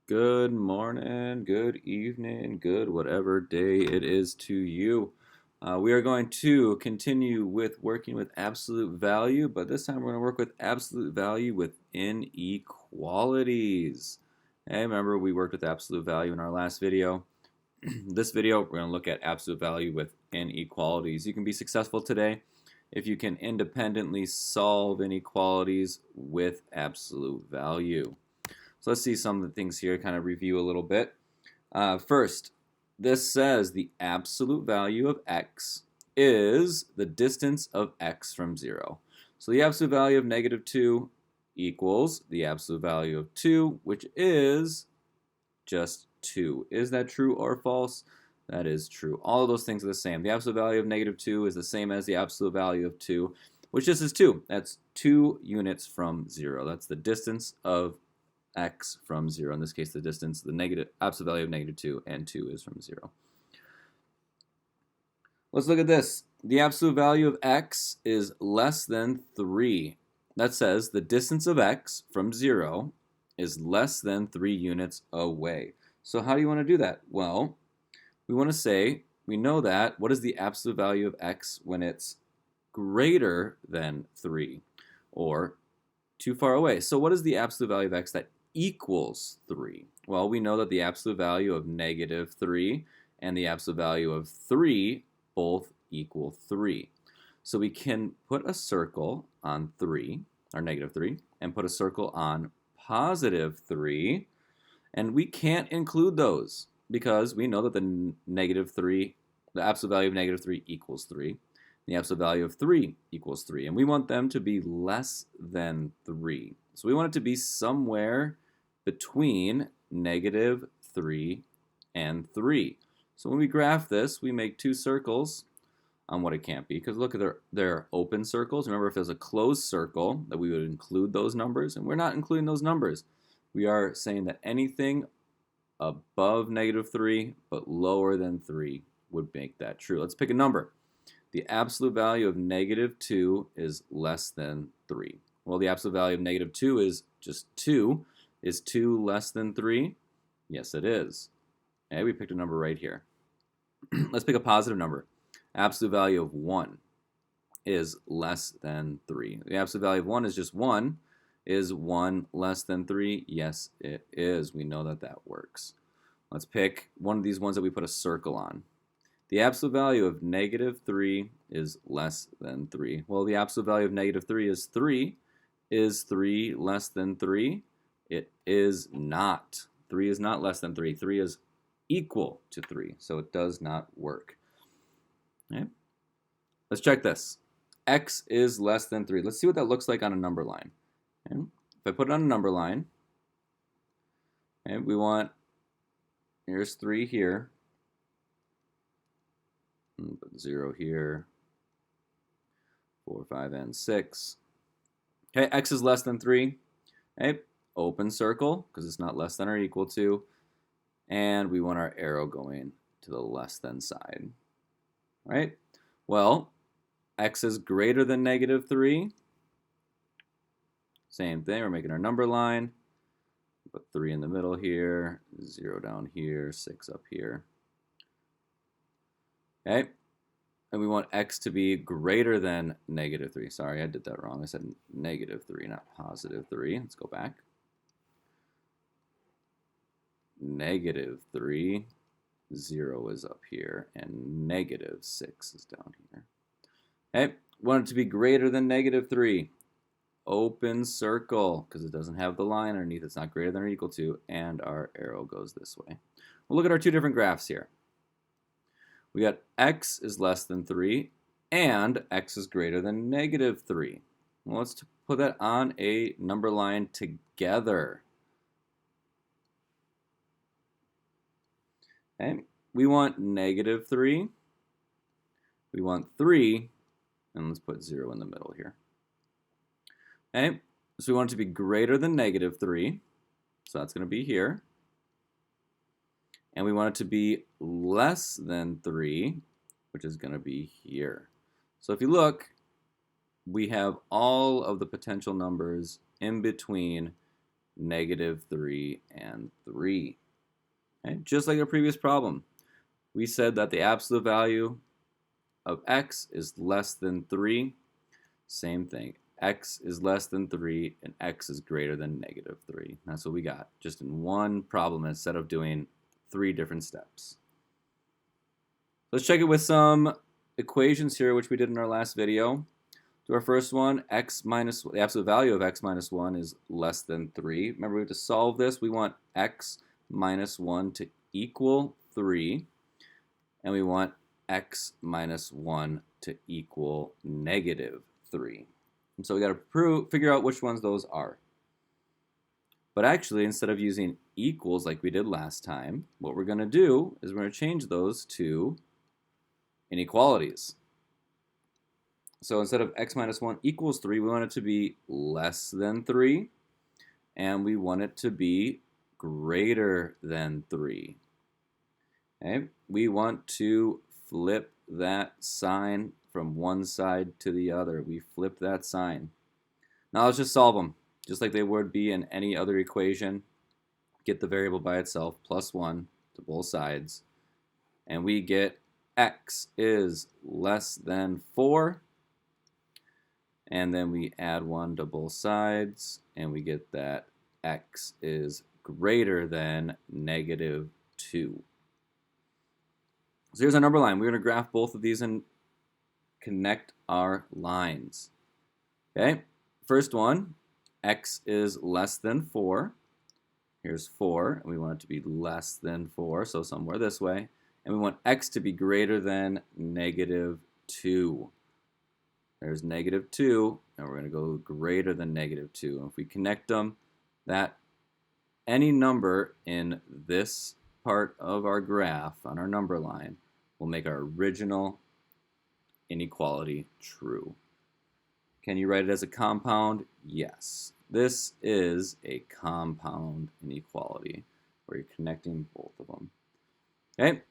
Good morning, good evening, good whatever day it is to you. We are going to continue with working with absolute value, but this time we're going to work with absolute value with inequalities. Hey, remember we worked with absolute value in our last video. This video, we're going to look at absolute value with inequalities. You can be successful today if you can independently solve inequalities with absolute value. So let's see some of the things here, kind of review a little bit. First, this says the absolute value of x is the distance of x from 0. So the absolute value of negative 2 equals the absolute value of 2, which is just 2. Is that true or false? That is true. All of those things are the same. The absolute value of negative 2 is the same as the absolute value of 2, which just is 2. That's 2 units from 0. That's the distance of x from 0. In this case, the distance, the negative absolute value of negative 2, and 2 is from 0. Let's look at this. The absolute value of x is less than 3. That says the distance of x from 0 is less than 3 units away. So how do you want to do that? Well, we want to say, we know that, what is the absolute value of x when it's greater than 3 or too far away? So what is the absolute value of x that equals 3? Well, we know that the absolute value of negative 3 and the absolute value of 3 both equal 3. So we can put a circle on 3, or negative 3, and put a circle on positive 3, and we can't include those because we know that the absolute value of negative 3 equals 3. The absolute value of 3 equals 3, and we want them to be less than 3. So we want it to be somewhere between negative 3 and 3. So when we graph this, we make two circles on what it can't be, because look at their open circles. Remember, if there's a closed circle, that we would include those numbers, and we're not including those numbers. We are saying that anything above negative 3 but lower than 3 would make that true. Let's pick a number. The absolute value of negative 2 is less than 3. Well, the absolute value of negative 2 is just 2. Is 2 less than 3? Yes, it is. Okay, we picked a number right here. Let's pick a positive number. Absolute value of 1 is less than 3. The absolute value of 1 is just 1. Is 1 less than 3? Yes, it is. We know that that works. Let's pick one of these ones that we put a circle on. The absolute value of negative 3 is less than 3. Well, the absolute value of negative 3 is 3. Is 3 less than 3? It is not. 3 is not less than 3. 3 is equal to 3, so it does not work. Okay. Let's check this. X is less than 3. Let's see what that looks like on a number line. Okay. If I put it on a number line, okay, we want, here's 3 here. Put 0 here. 4, 5, and 6. Okay, x is less than 3. Okay, open circle, because it's not less than or equal to. And we want our arrow going to the less than side. Right? Well, x is greater than negative 3. Same thing, we're making our number line. Put 3 in the middle here, 0 down here, 6 up here. Okay? And we want x to be greater than negative 3. Sorry, I did that wrong. I said negative 3, not positive 3. Let's go back. Negative 3, 0 is up here, and negative 6 is down here. Okay, want it to be greater than negative 3. Open circle, because it doesn't have the line underneath. It's not greater than or equal to, and our arrow goes this way. We'll look at our two different graphs here. We got x is less than 3, and x is greater than negative 3. Well, let's put that on a number line together. Okay, we want negative 3, we want 3, and let's put 0 in the middle here. Okay, so we want it to be greater than negative 3, so that's going to be here. And we want it to be less than 3, which is going to be here. So if you look, we have all of the potential numbers in between negative 3, and 3. Okay? Just like our previous problem, we said that the absolute value of x is less than 3. Same thing. X is less than 3 and x is greater than negative 3. That's what we got, just in one problem instead of doing 3 different steps. Let's check it with some equations here, which we did in our last video. To our first one, the absolute value of x minus 1 is less than 3. Remember, we have to solve this. We want x minus 1 to equal 3, and we want x minus 1 to equal negative 3. And so we got to figure out which ones those are. But actually, instead of using equals like we did last time, what we're going to do is we're going to change those to inequalities. So instead of x minus 1 equals 3, we want it to be less than 3, and we want it to be greater than 3. Okay? We want to flip that sign from one side to the other. We flip that sign. Now let's just solve them, just like they would be in any other equation. Get the variable by itself, plus 1 to both sides, and we get x is less than 4, and then we add 1 to both sides, and we get that x is greater than negative 2. So here's our number line. We're going to graph both of these and connect our lines. Okay, first one, x is less than 4. Here's 4, and we want it to be less than 4, so somewhere this way. And we want x to be greater than negative 2. There's negative 2, and we're going to go greater than negative 2. And if we connect them, that any number in this part of our graph on our number line will make our original inequality true. Can you write it as a compound? Yes. This is a compound inequality where you're connecting both of them. Okay,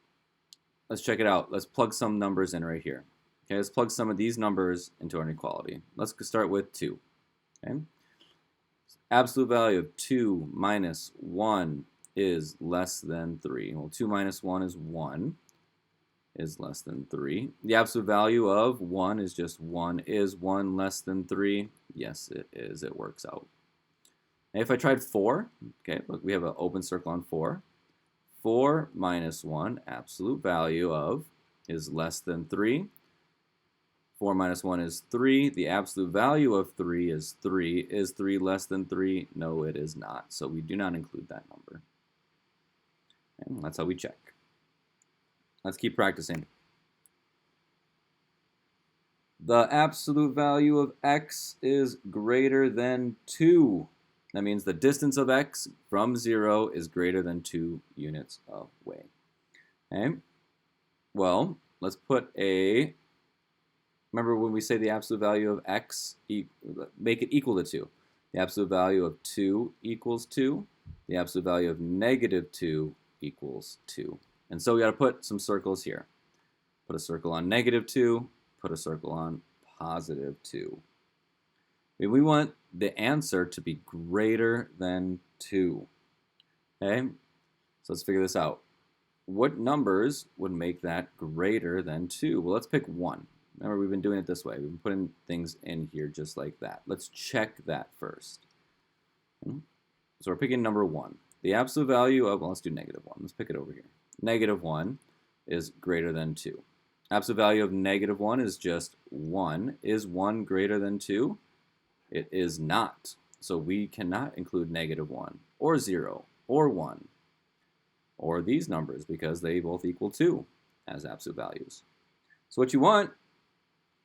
let's check it out. Let's plug some numbers in right here. Okay, let's plug some of these numbers into our inequality. Let's start with 2. Okay, absolute value of 2 minus 1 is less than 3. Well, 2 minus 1 is 1, is less than 3. The absolute value of 1 is just 1. Is 1 less than 3? Yes, it is. It works out. And if I tried 4, okay, look, we have an open circle on 4. 4 minus 1, absolute value of, is less than 3. 4 minus 1 is 3. The absolute value of 3 is 3. Is 3 less than 3? No, it is not. So we do not include that number. And that's how we check. Let's keep practicing. The absolute value of x is greater than 2. That means the distance of x from 0 is greater than 2 units away. Okay? Well, let's put a... Remember when we say the absolute value of x, make it equal to 2. The absolute value of 2 equals 2. The absolute value of negative 2 equals 2. And so we got to put some circles here. Put a circle on negative 2. Put a circle on positive 2. We want the answer to be greater than 2. Okay? So let's figure this out. What numbers would make that greater than 2? Well, let's pick 1. Remember, we've been doing it this way. We've been putting things in here just like that. Let's check that first. Okay? So we're picking number 1. The absolute value of, well, let's do negative 1. Let's pick it over here. Negative 1 is greater than 2. Absolute value of negative 1 is just 1. Is 1 greater than 2? It is not. So we cannot include negative 1 or 0 or 1 or these numbers because they both equal 2 as absolute values. So what you want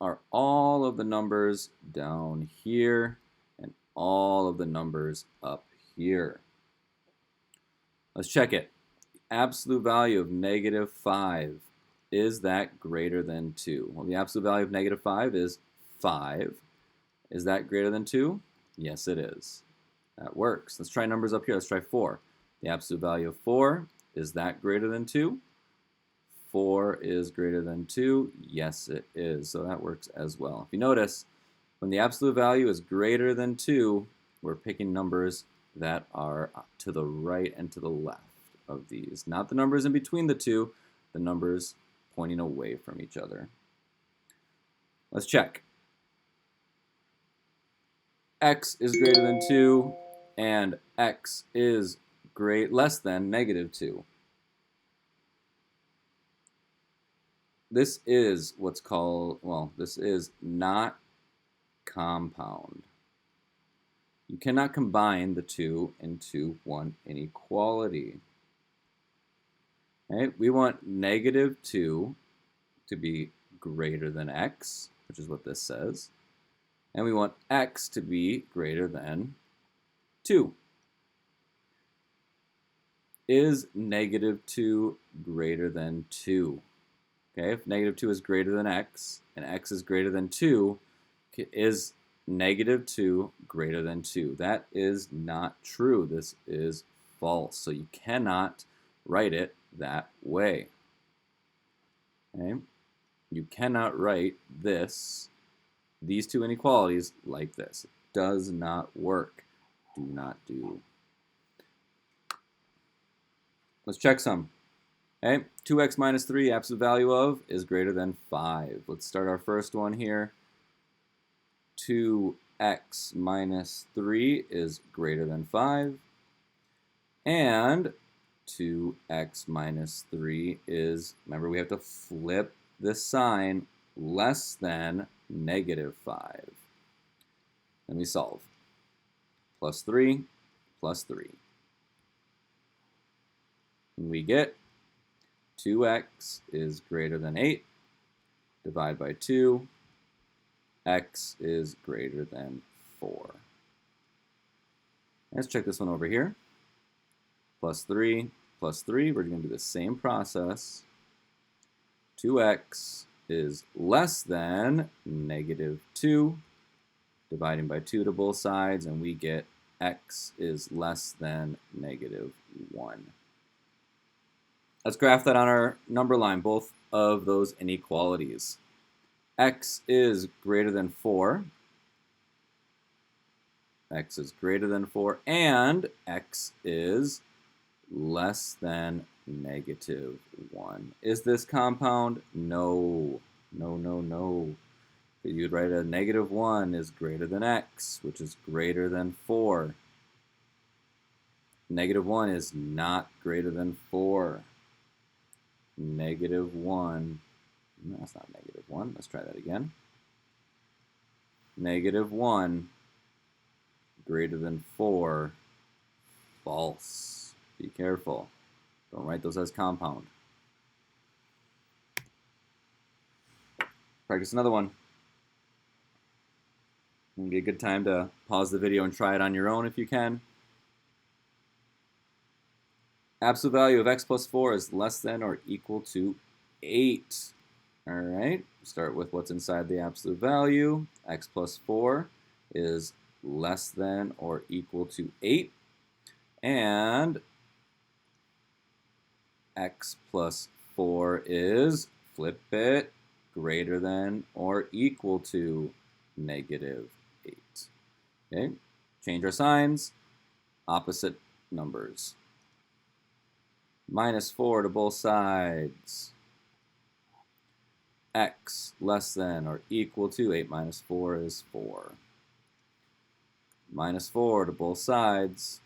are all of the numbers down here and all of the numbers up here. Let's check it. Absolute value of negative 5, is that greater than 2? Well, the absolute value of negative 5 is 5. Is that greater than 2? Yes, it is. That works. Let's try numbers up here. Let's try 4. The absolute value of 4, is that greater than 2? 4 is greater than 2. Yes, it is. So that works as well. If you notice, when the absolute value is greater than 2, we're picking numbers that are to the right and to the left of these. Not the numbers in between the two, the numbers pointing away from each other. Let's check. X is greater than 2, and X is less than negative 2. This is what's called, well, this is not compound. You cannot combine the two into one inequality. Right? We want negative 2 to be greater than x, which is what this says. And we want x to be greater than 2. Is negative 2 greater than 2? Okay, if negative 2 is greater than x, and x is greater than 2, is negative 2 greater than 2? That is not true. This is false. So you cannot write it that way. Okay? You cannot write these two inequalities like this. It does not work. Do not do. Let's check some. Okay, 2x minus 3, absolute value of, is greater than 5. Let's start our first one here. 2x minus 3 is greater than 5. And 2x minus 3 is, remember we have to flip this sign, less than negative 5. Then we solve. Plus 3, plus 3. And we get 2x is greater than 8. Divide by 2. X is greater than 4. Let's check this one over here. Plus 3, plus 3. We're going to do the same process. 2x is less than negative 2. Dividing by 2 to both sides, and we get x is less than negative 1. Let's graph that on our number line, both of those inequalities. X is greater than 4. X is greater than 4, and x is less than negative 1. Is this compound? No. No, no, no. You'd write a negative 1 is greater than x, which is greater than 4. Negative 1 is not greater than 4. Negative 1, no, that's not negative 1. Let's try that again. Negative 1 greater than 4. False. Be careful. Don't write those as compound. Practice another one. It'll be a good time to pause the video and try it on your own if you can. Absolute value of x plus 4 is less than or equal to 8. All right, start with what's inside the absolute value. X plus 4 is less than or equal to 8. And x plus 4 is, flip it, greater than or equal to negative 8. Okay, change our signs, opposite numbers. Minus 4 to both sides. X less than or equal to 8 minus 4 is 4. Minus 4 to both sides.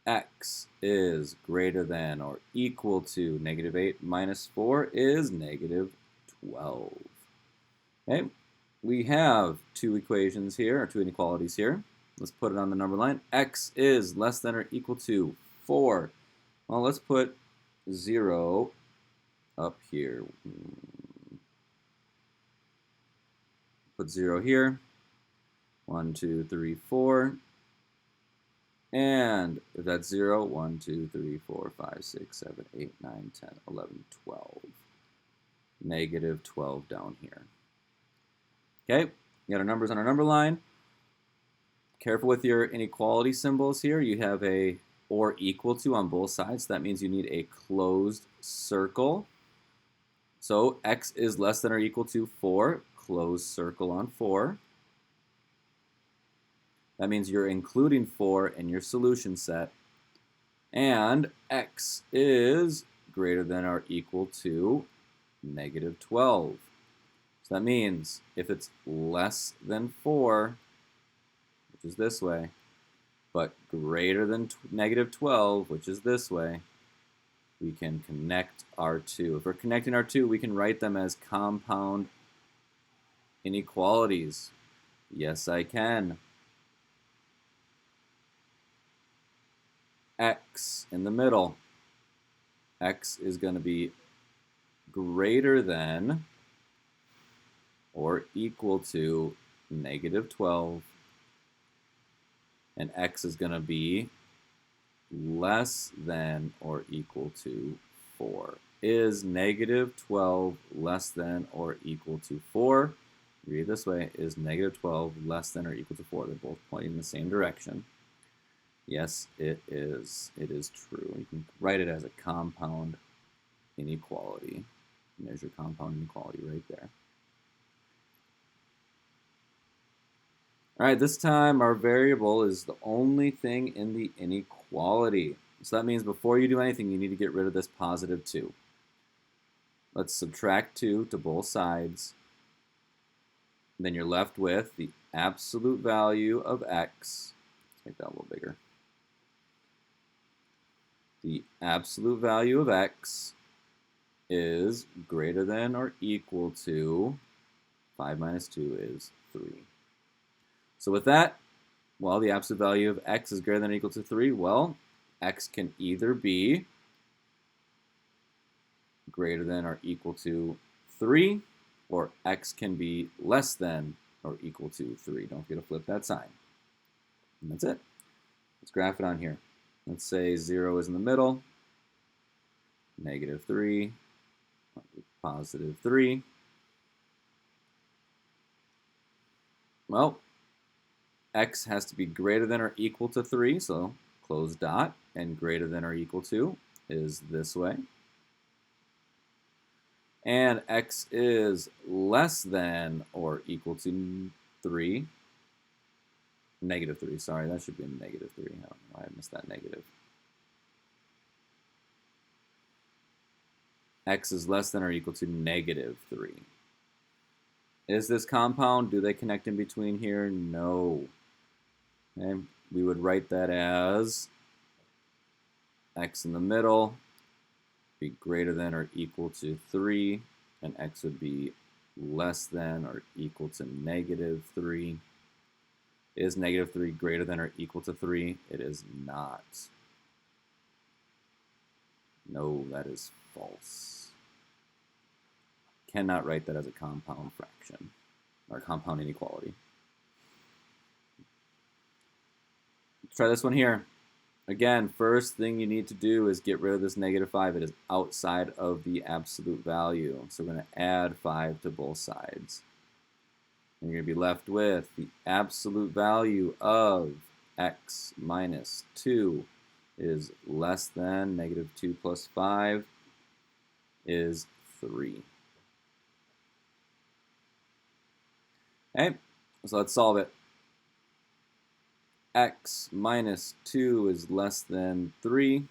X is greater than or equal to negative 8 minus 4 is negative 12. Okay, we have two equations here, or two inequalities here. Let's put it on the number line. X is less than or equal to 4. Well, let's put 0 up here. Put 0 here. 1, 2, 3, 4. And if that's 0, 1, 2, 3, 4, 5, 6, 7, 8, 9, 10, 11, 12. Negative 12 down here. Okay, we got our numbers on our number line. Careful with your inequality symbols here. You have a or equal to on both sides. That means you need a closed circle. So x is less than or equal to 4. Closed circle on 4. That means you're including 4 in your solution set. And x is greater than or equal to negative 12. So that means if it's less than 4, which is this way, but greater than negative 12, which is this way, we can connect our two. If we're connecting our two, we can write them as compound inequalities. Yes, I can. X in the middle. X is going to be greater than or equal to negative 12. And x is going to be less than or equal to 4. Is negative 12 less than or equal to 4? Read it this way. Is negative 12 less than or equal to 4? They're both pointing in the same direction. Yes, it is. It is true. You can write it as a compound inequality. And there's your compound inequality right there. All right, this time our variable is the only thing in the inequality. So that means before you do anything, you need to get rid of this positive 2. Let's subtract 2 to both sides. Then you're left with the absolute value of x. Let's make that a little bigger. The absolute value of x is greater than or equal to 5 minus 2 is 3. So with that, well, the absolute value of x is greater than or equal to 3. Well, x can either be greater than or equal to 3, or x can be less than or equal to 3. Don't forget to flip that sign. And that's it. Let's graph it on here. Let's say 0 is in the middle, negative 3, positive 3. Well, x has to be greater than or equal to 3, so close dot, and greater than or equal to is this way. And x is less than or equal to 3. Negative 3, sorry, that should be a negative 3. I don't know why I missed that negative. X is less than or equal to negative 3. Is this compound? Do they connect in between here? No. Okay, we would write that as x in the middle be greater than or equal to 3, and x would be less than or equal to negative 3. Is negative 3 greater than or equal to 3? It is not. No, that is false. Cannot write that as a compound fraction or compound inequality. Let's try this one here. Again, first thing you need to do is get rid of this negative 5. It is outside of the absolute value. So we're going to add 5 to both sides. And you're going to be left with the absolute value of x minus 2 is less than negative 2 plus 5 is 3. Okay, so let's solve it. X minus 2 is less than 3.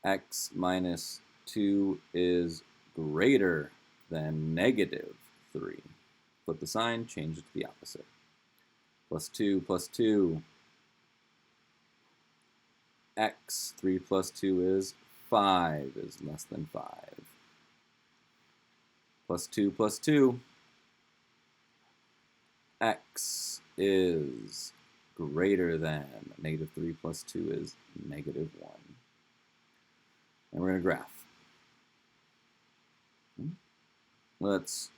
X minus 2 is greater than negative 3. Flip the sign, change it to the opposite. Plus 2 plus 2. X, 3 plus 2 is 5, is less than 5. Plus 2 plus 2. X is greater than negative 3 plus 2 is negative 1. And we're going to graph. Let's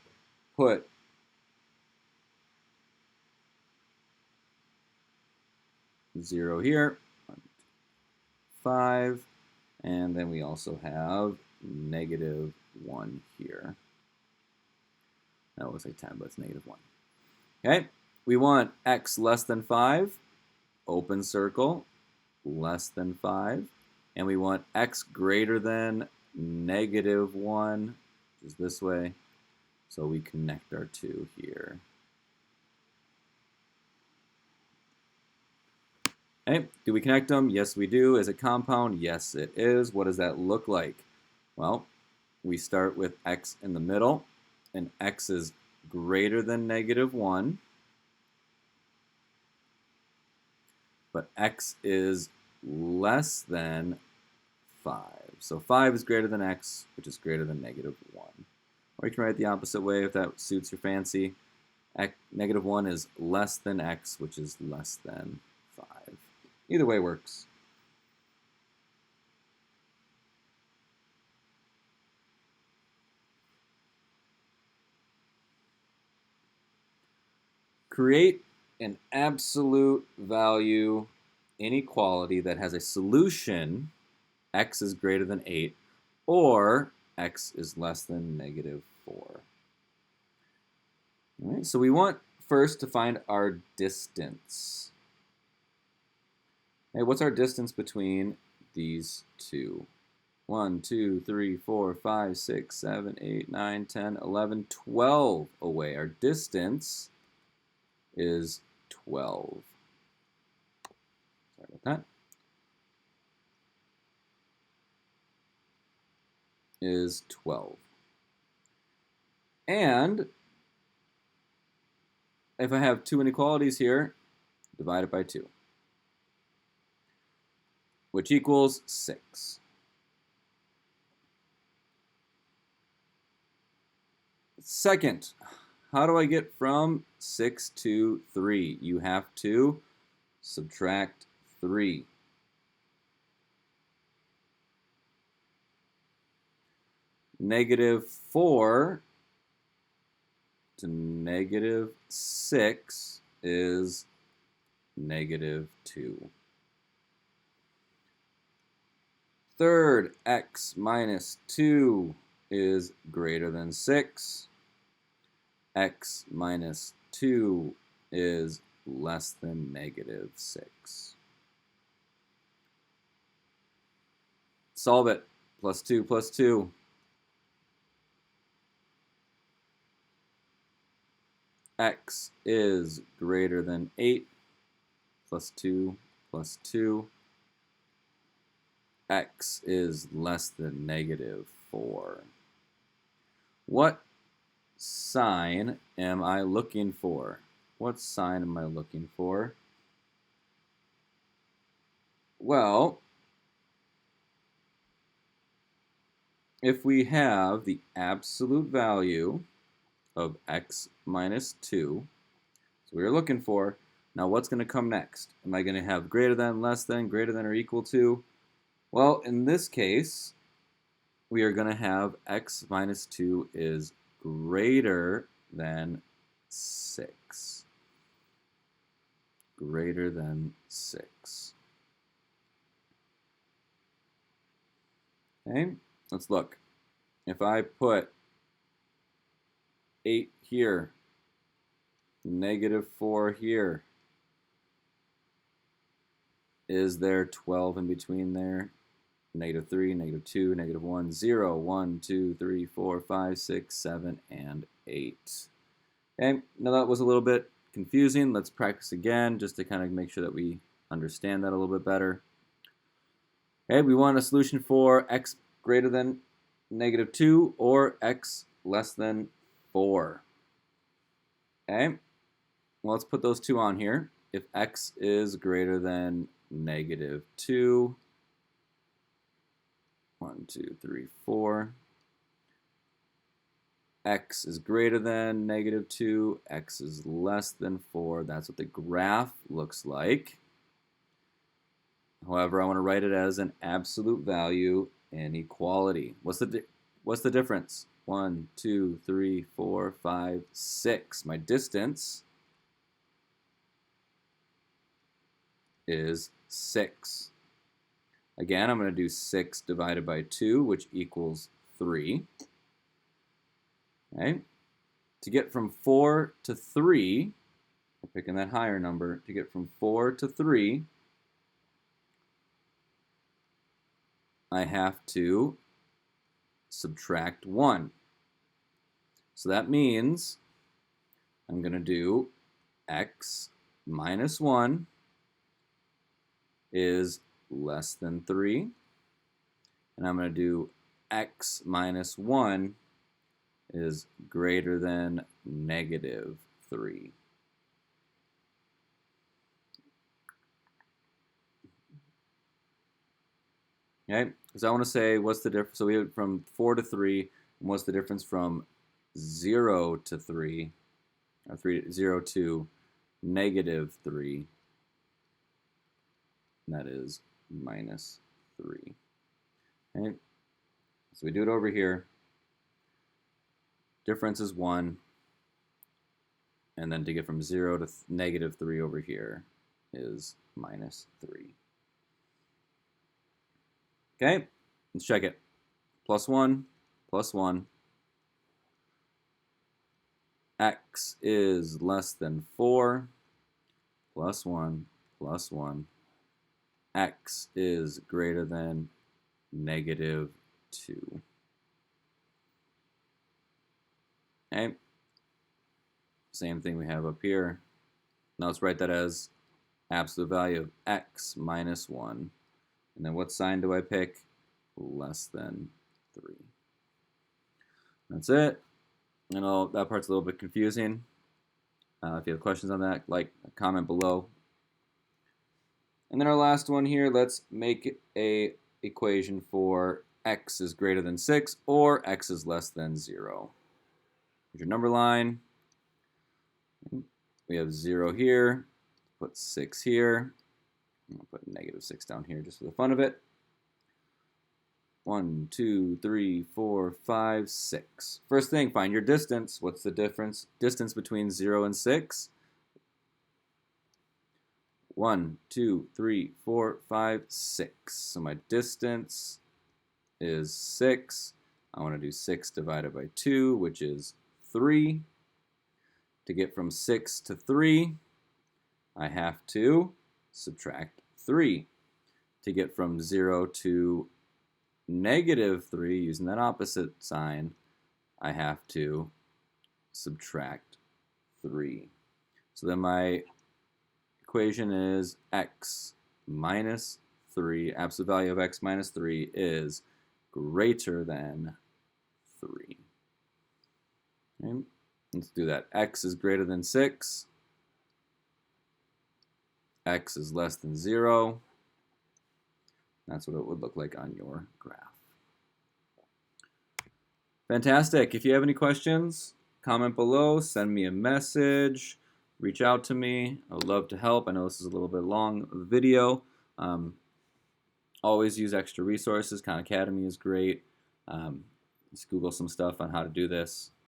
put zero here, 5, and then we also have negative 1 here. That looks like 10, but it's negative 1. Okay, we want x less than 5, open circle, less than 5. And we want x greater than negative 1, which is this way. So we connect our two here. Okay, do we connect them? Yes, we do. Is it compound? Yes, it is. What does that look like? Well, we start with x in the middle, and x is greater than -1, but x is less than 5. So 5 is greater than x, which is greater than -1. Or you can write it the opposite way if that suits your fancy. -1 is less than x, which is less than 5. Either way works. Create an absolute value inequality that has a solution x is greater than 8 or x is less than -4. All right, so we want first to find our distance. Hey, what's our distance between these two? 1, 2, 3, 4, 5, 6, 7, 8, 9, 10, 11, 12 away. Our distance is 12. Sorry about that. Is 12. And if I have two inequalities here, divide it by 2, which equals 6. Second, how do I get from 6 to 3? You have to subtract 3. -4 to -6 is -2. Third, x minus 2 is greater than 6. X minus 2 is less than -6. Solve it. Plus 2 plus 2. X is greater than 8. Plus 2 plus 2. X is less than -4. What sign am I looking for? What sign am I looking for? Well, if we have the absolute value of x minus 2, so we are looking for, now what's going to come next? Am I going to have greater than, less than, greater than, or equal to? Well, in this case, we are going to have x minus 2 is greater than 6. Greater than 6. Okay, let's look. If I put 8 here, -4 here, is there 12 in between there? -3, -2, -1, 0, 1, 2, 3, 4, 5, 6, 7, and 8. Okay, now that was a little bit confusing. Let's practice again just to kind of make sure that we understand that a little bit better. Okay, we want a solution for x greater than -2 or x less than 4. Okay, well, let's put those two on here. If x is greater than -2, 1, 2, 3, 4. X is greater than -2, x is less than 4. That's what the graph looks like. However, I want to write it as an absolute value inequality. What's the difference? 1, 2, 3, 4, 5, 6. My distance is 6. Again, I'm going to do 6 divided by 2, which equals 3. Okay. To get from 4 to 3, I'm picking that higher number. To get from 4 to 3, I have to subtract 1. So that means I'm going to do x minus 1 is less than 3. And I'm going to do x minus 1 is greater than negative 3. Okay, because I want to say what's the difference. So we went from 4 to 3, and what's the difference from 0 to 3, or 0 to negative 3, and that is minus 3. Okay, so we do it over here. Difference is 1, and then to get from 0 to negative 3 over here is minus 3. Okay, let's check it. Plus 1, plus 1. X is less than 4, plus 1, plus 1. X is greater than negative 2. Okay, same thing we have up here. Now let's write that as absolute value of x minus 1. And then what sign do I pick? Less than 3. That's it. I know that part's a little bit confusing. If you have questions on that, comment below. And then our last one here, let's make a equation for x is greater than 6 or x is less than 0. Here's your number line. We have 0 here. Put 6 here. I'll put negative 6 down here just for the fun of it. 1, 2, 3, 4, 5, 6. First thing, find your distance. What's the distance between 0 and 6? 1, 2, 3, 4, 5, 6. So my distance is 6. I want to do 6 divided by 2, which is 3. To get from 6 to 3, I have to subtract 3. To get from 0 to negative 3, using that opposite sign, I have to subtract 3. So then my equation is x minus 3, absolute value of x minus 3 is greater than 3. Okay, let's do that. X is greater than 6. X is less than 0. That's what it would look like on your graph. Fantastic. If you have any questions, comment below, send me a message, reach out to me. I would love to help. I know this is a little bit long of a video. Always use extra resources. Khan Academy is great. Just Google some stuff on how to do this.